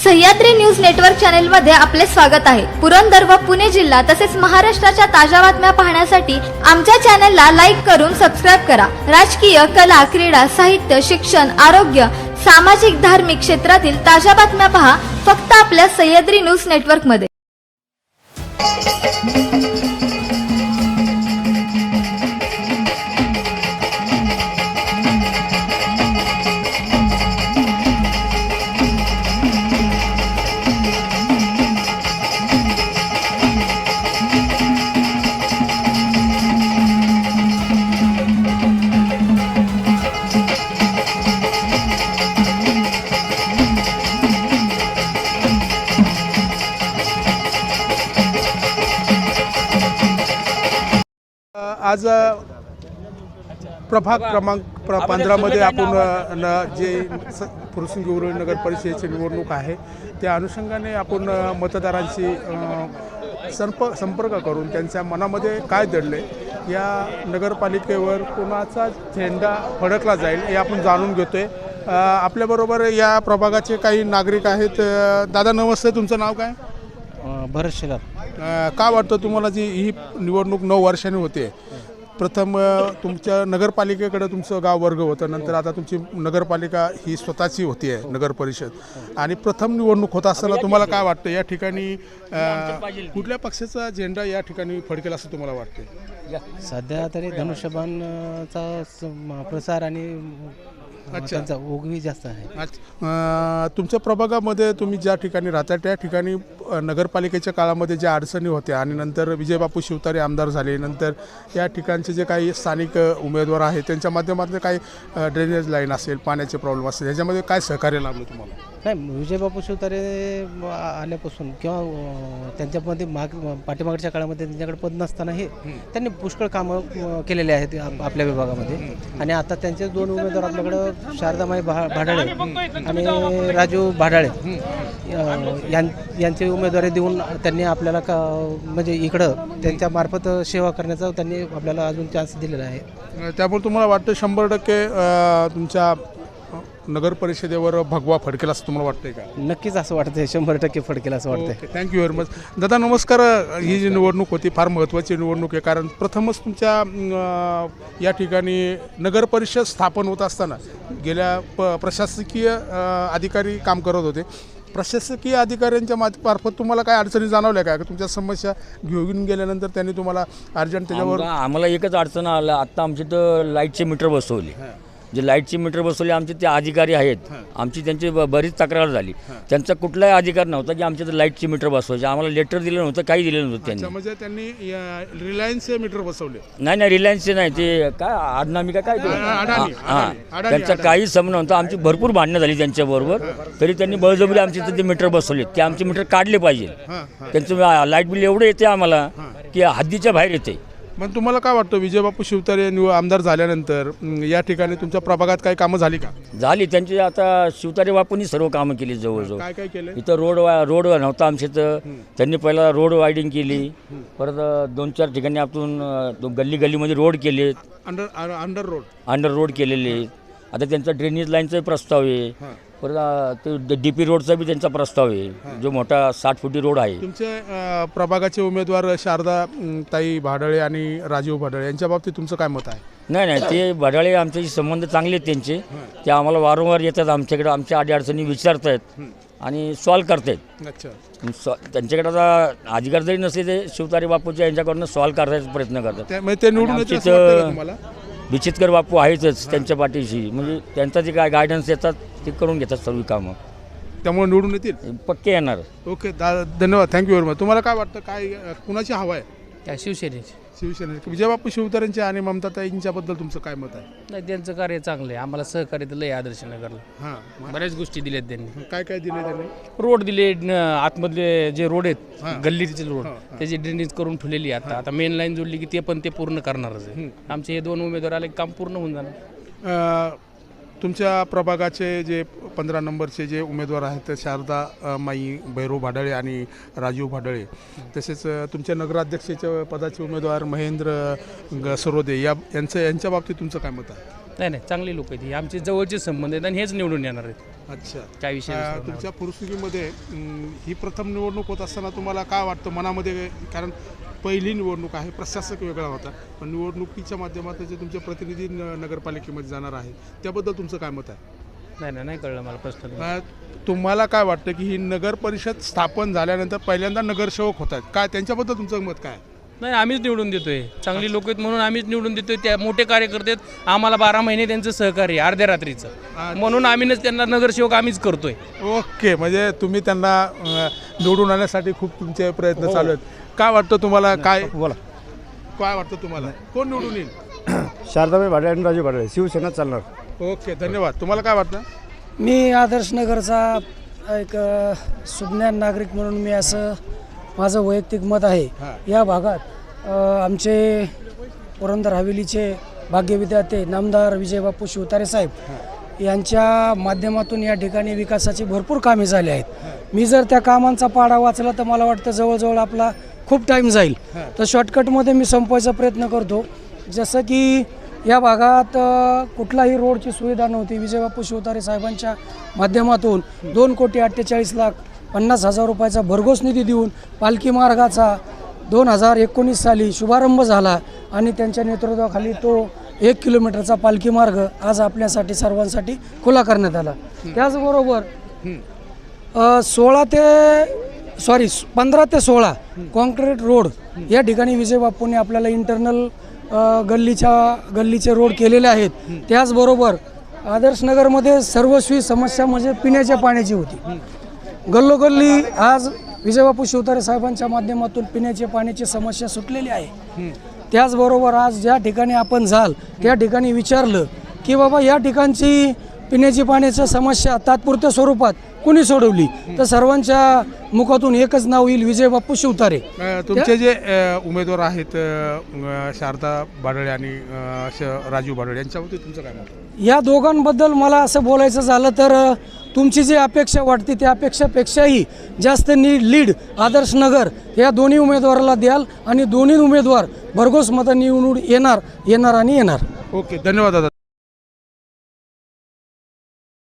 Sahyadri news network channel मध्ये आपले स्वागत आहे। पुरंदर व पुणे जिल्हा तसेच महाराष्ट्राच्या ताज्या बातम्या पाहण्यासाठी आमच्या चॅनलला लाईक करून सबस्क्राइब करा। राजकीय, कला, क्रीडा, साहित्य, शिक्षण, आरोग्य, सामाजिक, धार्मिक क्षेत्रातील ताज्या बातम्या पहा फक्त आपल्या सह्याद्री न्यूज नेटवर्क मध्ये। आज प्रभाग क्रमांक 15 मध्ये आपण जे फुरसुंगी नगर परिषदेची निवडणूक आहे त्या अनुषंगाने आपण मतदारांशी संपर्क करून त्यांच्या मनामध्ये काय दडले, या नगरपालिकेवर कोणाचा झेंडा फडकला जाईल हे आपण जाणून घेतोय। आपल्याबरोबर या प्रभागाचे काही नागरिक आहेत। दादा नमस्ते, तुमचं नाव काय? भरत शेलार। काय वाटतं तुम्हाला जी ही निवडणूक 9 वर्षांनी होते, प्रथम तुमच्या नगरपालिकेकडे तुमचं गाव वर्ग होतं, नंतर आता तुमची नगरपालिका ही स्वतःची होती आहे नगर परिषद, आणि प्रथम निवडणूक होत असताना तुम्हाला काय वाटतं या ठिकाणी कुठल्या पक्षाचा झेंडा या ठिकाणी फडकेल असं तुम्हाला वाटतं? सध्या तरी धनुष्यबाणचा प्रसार आणि त्यांचा ओघही जास्त आहे। तुमच्या प्रभागामध्ये तुम्ही ज्या ठिकाणी राहता त्या ठिकाणी नगरपालिकेच्या काळामध्ये ज्या अडचणी होत्या आणि नंतर विजयबापू शिवतारे आमदार झाले, नंतर या ठिकाणचे जे काही स्थानिक उमेदवार आहेत त्यांच्या माध्यमातून काही ड्रेनेज लाईन असेल, पाण्याचे प्रॉब्लेम असेल, ह्याच्यामध्ये काय सहकार्य लाभलं तुम्हाला? नाही, विजयबापू शिवतारे आल्यापासून किंवा त्यांच्यामध्ये पाठीमागच्या काळामध्ये त्यांच्याकडे पद नसतानाही त्यांनी पुष्कळ कामं केलेले आहेत आपल्या विभागामध्ये। आणि आता त्यांचे 2 उमेदवार आपल्याकडं शारदामाई भाडाळे आणि राजू भाडाळे यांचे उमेदवारी देऊन त्यांनी आपल्याला म्हणजे इकडं त्यांच्या मार्फत सेवा करण्याचा त्यांनी आपल्याला अजून चान्स दिलेला आहे। त्यामुळे तुम्हाला वाटतं 100% तुमच्या नगर परिषदेवर भगवा फडकेल असं तुम्हाला वाटतंय का? नक्कीच असं वाटतंय, 100% फडकेल असं वाटतंय। Thank you very much. दादा नमस्कार। ही जी निवडणूक होती फार महत्त्वाची निवडणूक आहे, कारण प्रथमच तुमच्या या ठिकाणी नगर परिषद स्थापन होत असताना गेल्या प्रशासकीय अधिकारी काम करत होते। प्रशासकीय अधिकाऱ्यांच्या मार्फत तुम्हाला काय अडचणी जाणवल्या का? तुमच्या समस्या घेऊन गेल्यानंतर त्यांनी तुम्हाला अर्जंट त्याच्यावर? आम्हाला एकच अडचण आलं, आत्ता आमची तर लाईटचे मीटर बसवले, जे लाईटचे मीटर बसवले आमचे ते अधिकारी आहेत, आमची त्यांची बरीच तक्रार झाली, त्यांचा कुठलाही अधिकार नव्हता की आमच्या तर लाईटचे मीटर बसवायचे, आम्हाला लेटर दिलं नव्हतं, काही दिलं नव्हतं त्यांनी। म्हणजे त्यांनी रिलायन्सचे मीटर बसवले? नाही, रिलायन्सचे नाही, ते काय आडनामी काय त्यांचा काही संबंध नव्हता। आमची भरपूर भांडणं झाली त्यांच्याबरोबर, तरी त्यांनी बळजबरी आमचे ते मीटर बसवले, ते आमचे मीटर काढले पाहिजे। त्यांचं लाईट बिल एवढं येते आम्हाला की हद्दीच्या बाहेर येते। मग तुम्हाला काय वाटतं, विजयबापू शिवतारे आमदार झाल्यानंतर या ठिकाणी तुमच्या प्रभागात काही कामं झाली का? झाली, त्यांची आता शिवतारे बापूंनी सर्व कामं केली जवळजवळ। काय काय केलं? इथं रोड नव्हता आमच्या इथं, त्यांनी पहिला रोड वायडिंग केली, परत 2-4 ठिकाणी आपण गल्लीमध्ये रोड केले, अंडर रोड केलेले। आता त्यांचा ड्रेनेज लाईनचा प्रस्ताव आहे, परत ते DP रोडचा बी त्यांचा प्रस्ताव आहे, जो मोठा 60 फुटी रोड आहे। तुमच्या प्रभागाचे उमेदवार शारदा ताई भाडाळे आणि राजीव भाडाळे यांच्या बाबतीत तुमचं काय मत आहे? नाही, ते भाडाळे आमच्याशी संबंध चांगले आहेत त्यांचे, ते आम्हाला वारंवार येतात आमच्याकडे, आमच्या अडीअडचणी विचारतायत आणि सॉल्व करतायत। अच्छा, त्यांच्याकडे आता अधिकार जरी नसले ते शिवतारे बापूच्या यांच्याकडून सॉल्व करायचा प्रयत्न करतात। ते निवडून येतील असं वाटतं का तुम्हाला? विचितकर बापू आहेतच त्यांच्या पाठीशी, म्हणजे त्यांचा जे काय गायडन्स देतात ते करून घेतात सर्व कामं, त्यामुळे निवडून येतील, पक्के येणार। ओके, धन्यवाद, थँक्यू व्हेरी मच। तुम्हाला काय वाटतं, काय कुणाची हवा आहे? त्या शिवसेनेची विजयबापू शिवतारेंच्या आणि ममताताईंच्याबद्दल तुमचं काय मत आहे? नाही, त्यांचं कार्य चांगलं आहे, आम्हाला सहकार्य दिलं आहे आदर्श नगरला। बऱ्याच गोष्टी दिल्यात त्यांनी। काय काय दिले त्यांनी? रोड दिले, आतमधले जे रोड आहेत गल्लीचे रोड त्याची ड्रेनेज करून ठेवलेली आहे। आता मेन लाईन जोडली की ते पूर्ण करणारच आहे। आमचे हे 2 उमेदवार आले काम पूर्ण होऊन जाणार। तुमच्या प्रभागाचे जे 15 नंबरचे जे उमेदवार आहेत शारदा माई भैरव भाडाळे आणि राजीव भाडाळे, तसेच तुमच्या नगराध्यक्षाच्या पदाचे उमेदवार महेंद्र सरोदे यांच्या बाबतीत तुमचं काय मत आहे? नाही नाही, चांगली लोक आहेत ही, आमचे जवळचे संबंध आहेत आणि हेच निवडून येणार आहेत. अच्छा. काय विषय नसणार. तुमच्या फुरसुंगीमध्ये ही प्रथम निवडणूक होत असताना तुम्हाला काय वाटतं मनामध्ये, कारण पहिली निवडणूक आहे, प्रशासक वेगळा होता, पण निवडणुकीच्या माध्यमातून जे तुमचे प्रतिनिधी नगरपालिकेमध्ये जाणार आहे त्याबद्दल तुमचं काय मत आहे? नाही कळलं मला प्रश्न. तुम्हाला काय वाटतं की ही नगर परिषद स्थापन झाल्यानंतर पहिल्यांदा नगरसेवक होत आहेत, काय त्यांच्याबद्दल तुमचं मत काय? नाही, आम्हीच निवडून देतोय, चांगली लोक आहेत म्हणून आम्हीच निवडून देतोय. त्या मोठे कार्यकर्ते आहेत, आम्हाला 12 महिने त्यांचं सहकार्य अर्ध्या रात्रीचं, म्हणून आम्हीच त्यांना नगरसेवक आम्हीच करतोय. ओके, म्हणजे तुम्ही त्यांना निवडून आणण्यासाठी खूप तुमचे प्रयत्न चालू आहेत. काय वाटतं तुम्हाला, काय बोला, काय वाटतं तुम्हाला कोण निवडून येईल? शारदाबाई भाडे आणि राजू भाडे, शिवसेना चालणार. ओके, धन्यवाद. तुम्हाला काय वाटतं? मी आदर्श नगरचा एक सुज्ञान नागरिक म्हणून मी असं माझं वैयक्तिक मत आहे. या भागात आमचे पुरंदर हवेलीचे भाग्यविधाते नामदार विजयबापू शिवतारे साहेब यांच्या माध्यमातून या ठिकाणी विकासाची भरपूर कामे झाली आहेत. मी जर त्या कामांचा पाढा वाचला तर मला वाटतं जवळजवळ आपला खूप टाईम जाईल, तर शॉर्टकटमध्ये मी संपवायचा प्रयत्न करतो. जसं की या भागात कुठलाही रोडची सुविधा नव्हती. विजयबापू शिवतारे साहेबांच्या माध्यमातून 2,48,50,000 रुपयाचा भरघोस निधी देऊन पालखी मार्गाचा 2019 साली शुभारंभ झाला आणि त्यांच्या नेतृत्वाखाली तो 1 किलोमीटरचा पालखी मार्ग आज आपल्यासाठी सर्वांसाठी खुला करण्यात आला. त्याचबरोबर 15 ते 16 कॉन्क्रीट रोड या ठिकाणी विजयबापूंनी आपल्याला इंटरनल गल्लीचे रोड केलेले आहेत. त्याचबरोबर आदर्शनगरमध्ये सर्वस्वी समस्या म्हणजे पिण्याच्या पाण्याची होती. गल्लोगल्ली आज विजयबापू शिवतारे साहेबांच्या माध्यमातून पिण्याच्या पाण्याची समस्या सुटलेली आहे. त्याचबरोबर आज ज्या ठिकाणी आपण जाल त्या ठिकाणी विचारलं की बाबा या ठिकाणची पिण्याची पाण्याची समस्या तात्पुरत्या स्वरूपात कुणी सोडवली, तर सर्वांच्या मुखातून एकच नाव येईल, विजयबापू शिवतारे. तुमचे जे उमेदवार आहेत शारदा भाडळे आणि राजू भाडळे यांच्याबद्दल तुमचं काय मत? या दोघांबद्दल मला असं बोलायचं झालं तर तुमची जी अपेक्षा वाटते त्या अपेक्षापेक्षाही जास्त लीड आदर्श नगर या दोन्ही उमेदवाराला द्याल आणि दोन्ही उमेदवार भरघोस मतं निवडून येणार. ओके, धन्यवाद दादा.